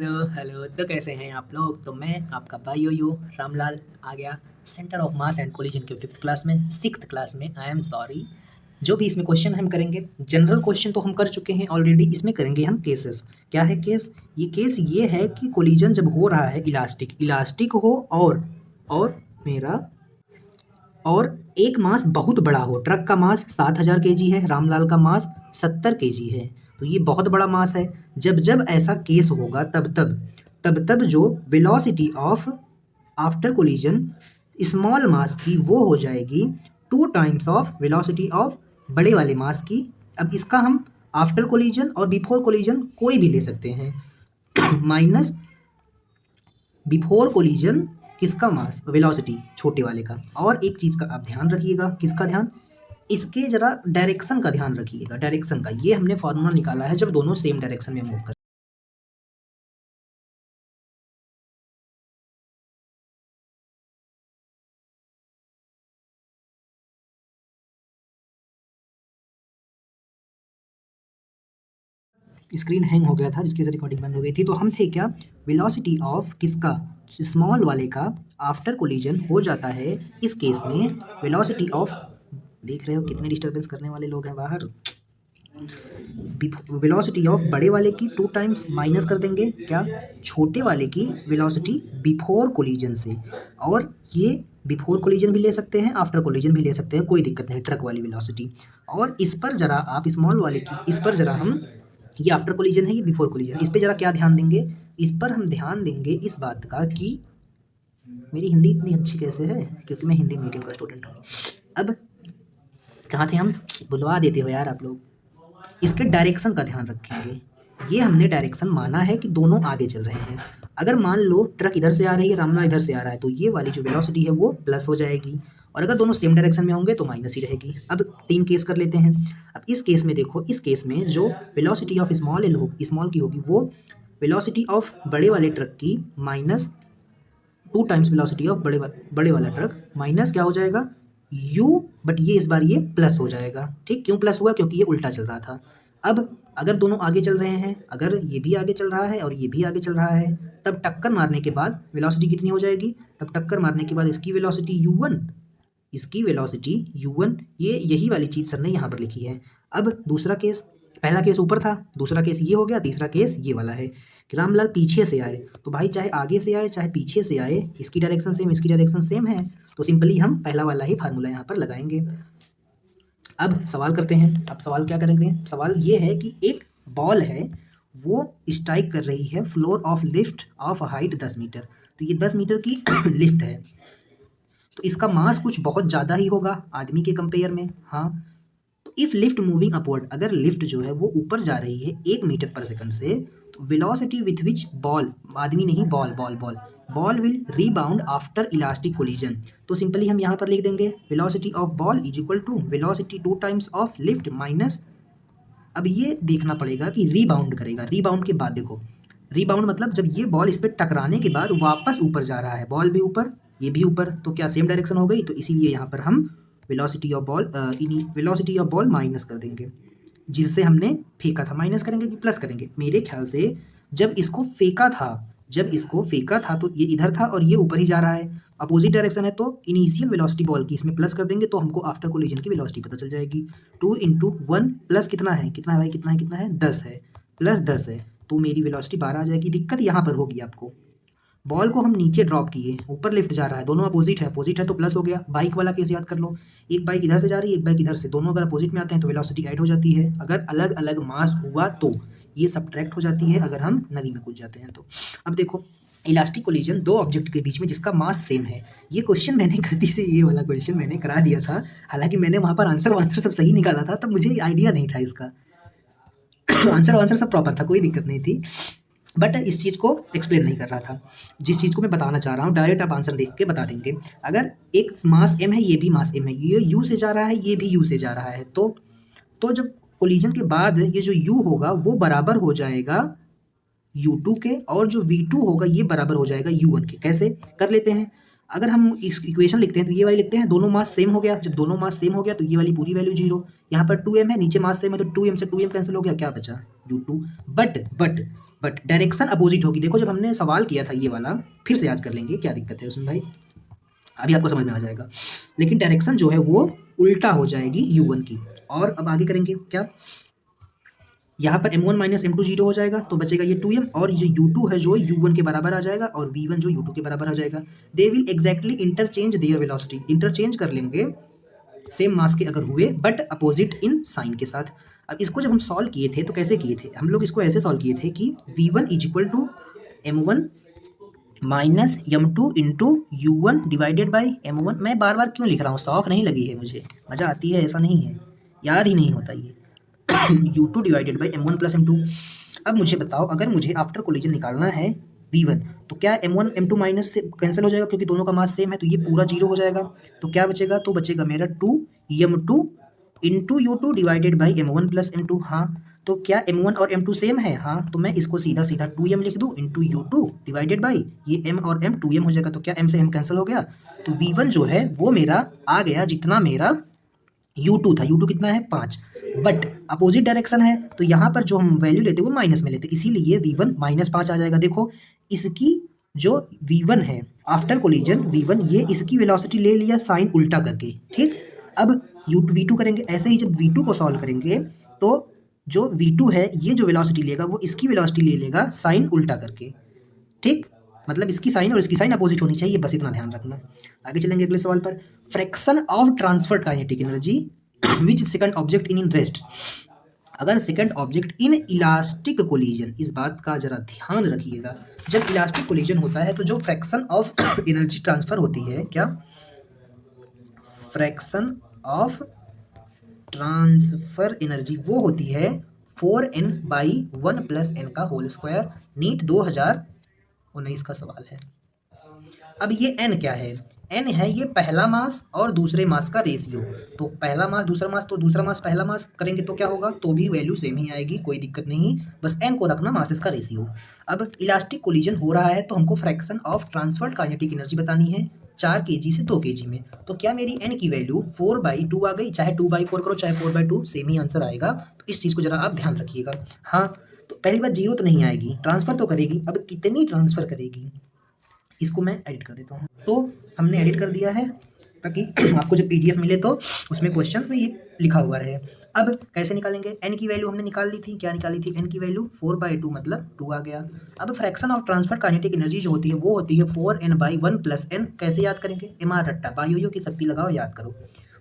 Hello hello, तो कैसे हैं आप लोग। तो मैं आपका भाई यो रामलाल आ गया centre of mass and collision के 5th क्लास में 6th क्लास में। I am sorry. जो भी इसमें क्वेश्चन हम करेंगे, जनरल क्वेश्चन तो हम कर चुके हैं ऑलरेडी। इसमें करेंगे हम केसेस। क्या है केस? ये है कि कोलिजन जब हो रहा है इलास्टिक इलास्टिक हो और मेरा और एक मास बहुत बड़ा हो। ट्रक का मास 7000 केजी है, रामलाल का मास 70 केजी है, तो ये बहुत बड़ा मास है। जब जब ऐसा केस होगा तब जो velocity of after collision small mass की वो हो जाएगी 2 टाइम्स ऑफ वेलोसिटी ऑफ बड़े वाले मास की। अब इसका हम आफ्टर कोलिजन और बिफोर कोलिजन कोई भी ले सकते हैं माइनस बिफोर कोलिजन किसका मास वेलोसिटी छोटे वाले का। और एक चीज़ का आप ध्यान रखिएगा, किसका ध्यान? इसके जरा डायरेक्शन का ध्यान रखिएगा। डायरेक्शन का ये हमने फॉर्मूला निकाला है जब दोनों सेम डायरेक्शन में मूव कर। स्क्रीन हैंग हो गया था जिसकी वजह से रिकॉर्डिंग बंद हो गई थी। तो हम थे क्या, वेलोसिटी ऑफ किसका, स्मॉल वाले का आफ्टर कोलिजन हो जाता है इस केस में वेलोसिटी ऑफ। देख रहे हो कितने डिस्टर्बेंस करने वाले लोग हैं बाहर। वेलोसिटी ऑफ बड़े वाले की 2 टाइम्स माइनस कर देंगे क्या, छोटे वाले की वेलोसिटी बिफोर कोलिजन से। और ये बिफोर कोलिजन भी ले सकते हैं, आफ्टर कोलिजन भी ले सकते हैं, कोई दिक्कत नहीं, ट्रक वाली वेलोसिटी। और इस पर जरा आप स्मॉल वाले की, इस पर जरा हम, ये आफ्टर कोलिजन है, ये बिफोर कोलिजन, इस पर जरा क्या ध्यान देंगे, इस पर हम ध्यान देंगे इस बात का कि मेरी हिंदी इतनी अच्छी कैसे है, क्योंकि मैं हिंदी मीडियम का स्टूडेंट हूँ। अब कहाँ थे हम, बुलवा देते हो यार आप लोग। इसके डायरेक्शन का ध्यान रखेंगे। ये हमने डायरेक्शन माना है कि दोनों आगे चल रहे हैं। अगर मान लो ट्रक इधर से आ रही है, रामला इधर से आ रहा है, तो ये वाली जो वेलोसिटी है वो प्लस हो जाएगी। और अगर दोनों सेम डायरेक्शन में होंगे तो माइनस ही रहेगी। अब 3 केस कर लेते हैं। अब इस केस में देखो, इस केस में जो वेलोसिटी ऑफ स्मॉल एल होगी, स्मॉल की होगी, वो वेलोसिटी ऑफ बड़े वाले ट्रक की माइनस 2 टाइम्स वेलोसिटी ऑफ बड़े वाला ट्रक माइनस क्या हो जाएगा, u। बट ये इस बार ये प्लस हो जाएगा। ठीक, क्यों प्लस हुआ? क्योंकि ये उल्टा चल रहा था। अब अगर दोनों आगे चल रहे हैं, अगर ये भी आगे चल रहा है और ये भी आगे चल रहा है, तब टक्कर मारने के बाद वेलोसिटी कितनी हो जाएगी? तब टक्कर मारने के बाद इसकी वेलोसिटी u1, इसकी वेलोसिटी u1, ये यही वाली चीज़ सर ने यहाँ पर लिखी है। अब दूसरा केस, पहला केस ऊपर था, दूसरा केस ये हो गया, तीसरा केस ये वाला है कि रामलाल पीछे से आए। तो भाई चाहे आगे से आए चाहे पीछे से आए, इसकी डायरेक्शन सेम, इसकी डायरेक्शन सेम है, तो सिंपली हम पहला वाला ही फार्मूला यहाँ पर लगाएंगे। अब सवाल करते हैं। अब सवाल क्या करेंगे? सवाल ये है कि एक बॉल है, वो स्ट्राइक कर रही है floor of lift of height 10 metre. तो ये 10 मीटर की लिफ्ट है, तो इसका मास कुछ बहुत ज़्यादा ही होगा आदमी के कंपेयर में। हाँ, तो इफ़ लिफ्ट मूविंग अपवर्ड, अगर लिफ्ट जो है वो ऊपर जा रही है 1 मीटर पर सेकंड से, तो वेलोसिटी विथ विच बॉल, आदमी नहीं, ball will rebound after elastic collision. तो सिंपली हम यहाँ पर लिख देंगे velocity of ball is equal to velocity 2 times of lift minus. अब ये देखना पड़ेगा कि रीबाउंड करेगा, रीबाउंड के बाद देखो, रीबाउंड मतलब जब ये बॉल इस पर टकराने के बाद वापस ऊपर जा रहा है, बॉल भी ऊपर ये भी ऊपर, तो क्या सेम डायरेक्शन हो गई? तो इसीलिए यहाँ पर हम वेलोसिटी ऑफ बॉल माइनस कर देंगे, जिससे हमने फेंका था। माइनस करेंगे कि प्लस करेंगे? मेरे ख्याल से जब इसको फेंका था तो ये इधर था और ये ऊपर ही जा रहा है, अपोजिट डायरेक्शन है, तो इनिशियल वेलोसिटी बॉल की इसमें प्लस कर देंगे तो हमको आफ्टर कोलिजन की वेलोसिटी पता चल जाएगी। 2 × 1 प्लस कितना है भाई, कितना है 10 है, प्लस 10 है, तो मेरी वेलोसिटी 12 आ जाएगी। दिक्कत यहाँ पर होगी आपको, बॉल को हम नीचे ड्रॉप किए, ऊपर लिफ्ट जा रहा है, दोनों अपोजिट है तो प्लस हो गया। बाइक वाला केस याद कर लो, एक बाइक इधर से जा रही है, एक बाइक इधर से, दोनों अगर अपोजिट में आते हैं तो वेलोसिटी ऐड हो जाती है। अगर अलग अलग मास हुआ तो ये सब्ट्रैक्ट हो जाती है, अगर हम नदी में कूद जाते हैं तो। अब देखो, इलास्टिक कोलिजन दो ऑब्जेक्ट के बीच में जिसका मास सेम है। ये क्वेश्चन मैंने गलती से, ये वाला क्वेश्चन मैंने करा दिया था, हालांकि मैंने वहाँ पर आंसर सब सही निकाला था, तब मुझे आइडिया नहीं था इसका। आंसर सब प्रॉपर था, कोई दिक्कत नहीं थी, बट इस चीज़ को एक्सप्लेन नहीं कर रहा था। जिस चीज़ को मैं बताना चाह रहा हूँ डायरेक्ट आप आंसर देख के बता देंगे। अगर एक मास m है, ये भी मास m है, ये u से जा रहा है, ये भी u से जा रहा है, तो जब कोलिजन के बाद ये जो u होगा वो बराबर हो जाएगा u2 के, और जो v2 होगा ये बराबर हो जाएगा u1 के। कैसे कर लेते हैं? अगर हम इस इक्वेशन लिखते हैं तो ये वाली लिखते हैं, दोनों मास सेम हो गया। जब दोनों मास सेम हो गया तो ये वाली पूरी वैल्यू 0, यहाँ पर 2m है, नीचे मास सेम है, तो 2m से 2m कैंसिल हो गया, क्या बचा u2, बट डायरेक्शन अपोजिट होगी। देखो जब हमने सवाल किया था ये वाला, फिर से याद कर लेंगे, क्या दिक्कत है उसमें भाई, अभी आपको समझ में आ जाएगा। लेकिन डायरेक्शन जो है वो उल्टा हो जाएगी u1 की। और अब आगे करेंगे क्या, यहाँ पर m1 माइनस m2 जीरो हो जाएगा, तो बचेगा ये 2m, और ये u2 है जो u1 के बराबर आ जाएगा, और v1 जो u2 के बराबर आ जाएगा। They will exactly interchange there velocity, interchange कर लेंगे सेम मास के अगर हुए, बट अपोजिट इन साइन के साथ। अब इसको जब हम सॉल्व किए थे तो कैसे किए थे, हम लोग इसको ऐसे सॉल्व किए थे कि v1 is equal to m1 minus m2 into u1 divided by m1। मैं बार बार क्यों लिख रहा हूँ, शौक नहीं लगी है मुझे, मज़ा आती है ऐसा नहीं है, याद ही नहीं होता ये u2 divided by m1 plus m2। अब मुझे बताओ, अगर मुझे आफ्टर कोलिजन निकालना है v1, तो क्या m1 m2 माइनस से कैंसिल हो जाएगा, क्योंकि दोनों का मास सेम है, तो ये पूरा जीरो हो जाएगा। तो क्या बचेगा, तो बचेगा मेरा 2m2 into u2 divided by m1 plus m2। हाँ, तो क्या m1 और m2 सेम है, हाँ, तो मैं इसको सीधा सीधा 2m लिख दूँ इंटू u2 डिवाइडेड बाई ये m और m 2m हो जाएगा। तो क्या m से m कैंसिल हो गया, तो v1 जो है वो मेरा आ गया जितना मेरा u2 था, u2 कितना है 5, बट अपोजिट डायरेक्शन है, तो यहाँ पर जो हम वैल्यू लेते हैं वो माइनस में लेते हैं, इसीलिए v1 -5 आ जाएगा। देखो इसकी जो v1 है आफ्टर कोलिजन v1, ये इसकी वेलोसिटी ले लिया साइन उल्टा करके, ठीक। अब v2 करेंगे, ऐसे ही जब v2 को सॉल्व करेंगे तो जो v2 है ये जो वेलोसिटी लेगा वो इसकी वेलोसिटी ले लेगा साइन उल्टा करके, ठीक। मतलब इसकी साइन और इसकी साइन अपोजिट होनी चाहिए, बस इतना ध्यान रखना। आगे चलेंगे अगले सवाल पर। Fraction of transferred kinetic energy which second object in rest. अगर second object in elastic collision, इस बात का जरा ध्यान रखिएगा, जब इलास्टिक कोलिजन होता है तो जो फ्रैक्शन ऑफ एनर्जी ट्रांसफर होती है, क्या, फ्रैक्शन ऑफ ट्रांसफर एनर्जी वो होती है 4n/1 + n का होल स्क्वायर। नीट 2019 का सवाल है। अब ये n क्या है, n है ये पहला मास और दूसरे मास का रेशियो। तो पहला मास दूसरा मास, तो दूसरा मास पहला मास करेंगे तो क्या होगा, तो भी वैल्यू सेम ही आएगी, कोई दिक्कत नहीं, बस n को रखना मासेस का रेशियो। अब इलास्टिक कोलिजन हो रहा है तो हमको fraction of transferred kinetic energy बतानी है 4 kg से 2 kg में। तो क्या मेरी n की वैल्यू 4/2 आ गई, चाहे 2/4 करो चाहे 4/2 सेम ही आंसर आएगा। तो इस चीज़ को जरा आप ध्यान रखिएगा। हाँ, तो पहली बात जीरो तो नहीं आएगी, ट्रांसफर तो करेगी, अब कितनी ट्रांसफर करेगी इसको मैं एडिट कर देता हूँ। तो हमने एडिट कर दिया है ताकि आपको जब PDF मिले तो उसमें क्वेश्चन में ये लिखा हुआ रहे। अब कैसे निकालेंगे, n की वैल्यू हमने निकाल ली थी, क्या निकाली थी, n की वैल्यू 4/2 मतलब 2 आ गया। अब fraction of transfer kinetic energy जो होती है वो होती है 4n/1 + n। कैसे याद करेंगे, MR रट्टा बायो की शक्ति लगाओ, याद करो,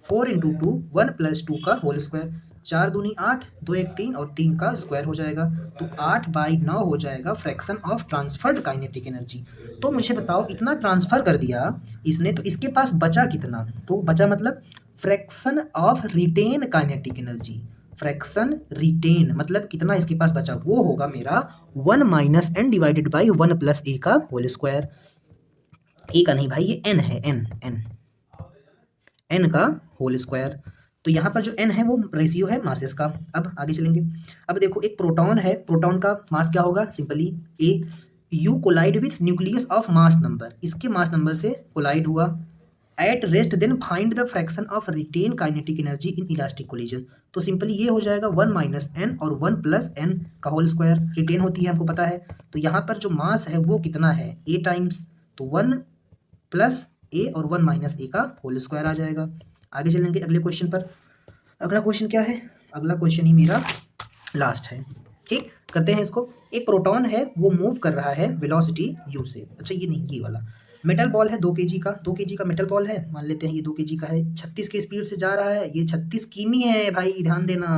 4 × 2 1 + 2 का होल स्क्वायर, 4 दूनी 8, 2 1 3 और 3 का स्क्वायर हो जाएगा, तो 8/9 हो जाएगा fraction of transferred kinetic energy. तो मुझे बताओ इतना ट्रांसफर कर दिया इसने, तो इसके पास बचा कितना, तो बचा मतलब fraction of retain kinetic energy, fraction retain मतलब कितना इसके पास बचा, वो होगा मेरा 1 - n डिवाइडेड बाई 1 + a का होल स्क्वायर। ए का नहीं भाई, ये n है, n का होल स्क्वायर। तो यहाँ पर जो n है वो रेशियो है मासेस का। अब आगे चलेंगे। अब देखो एक प्रोटॉन है, प्रोटॉन का मास क्या होगा, simply a, you collide with nucleus of mass number, इसके मास नंबर से कोलाइड हुआ at rest, then find the fraction of retain kinetic energy in elastic collision. तो सिंपली ये हो जाएगा 1 - n और 1 + n का होल स्क्वायर, रिटेन होती है हमको पता है। तो यहाँ पर जो मास है वो कितना है, a टाइम्स, तो 1 + a और 1 - a का होल स्क्वायर आ जाएगा। आगे चलेंगे अगले क्वेश्चन पर। अगला क्वेश्चन क्या है, अगला क्वेश्चन ही मेरा लास्ट है, ठीक। करते हैं इसको। एक प्रोटॉन है वो मूव कर रहा है वेलोसिटी u से, अच्छा ये नहीं, ये वाला मेटल बॉल है 2 kg का, 2 kg का मेटल बॉल है, मान लेते हैं ये 2 kg का है, 36 की स्पीड से जा रहा है, ये 36 किमी है भाई, ध्यान देना,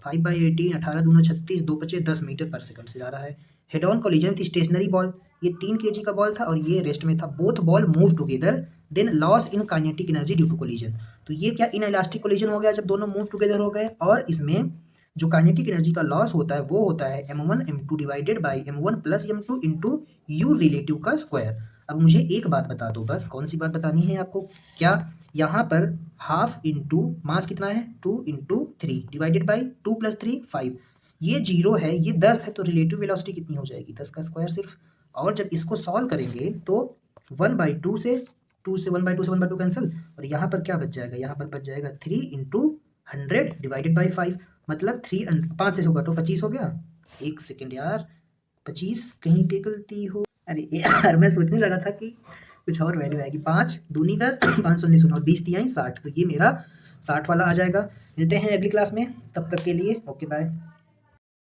5/18, 18 दूना 36, 2 × 10 मीटर/सेकंड से जा रहा है। Head on collision with stationary ball, ये 3 kg का बॉल था और ये रेस्ट में था, both ball move together, then loss in kinetic energy due to collision. तो ये क्या इन इलास्टिक कोलिजन हो गया जब दोनों मूव टुगेदर हो गए, और इसमें जो काइनेटिक एनर्जी का लॉस होता है वो होता है m1 m2 divided by m1 + m2 into you relative का स्क्वायर। अब मुझे एक बात बता दो, बस कौन सी बात बतानी है आपको, क्या यहाँ पर हाफ इंटू मास कितना है 2 × 3 डिवाइडेड बाई 2 + 3 5, ये 0 है, ये 10 है, तो रिलेटिव वेलोसिटी कितनी हो जाएगी, 10 का स्क्वायर सिर्फ। और जब इसको सॉल्व करेंगे तो 1/2 से 1/2 कैंसिल, और यहाँ पर क्या बच जाएगा, यहाँ पर बच जाएगा 3 × 100 डिवाइडेड बाई 5, मतलब 5 से होगा तो 25 हो गया, एक सेकेंड यार, 25 कहीं पे गलती हो, अरे यार मैं सोचने लगा था कि कुछ और वैल्यू आएगी। 5 दूनी 10, 5 19 19 और 20 तिहाई 60, तो ये मेरा 60 वाला आ जाएगा। मिलते हैं अगली क्लास में, तब तक के लिए ओके बाय।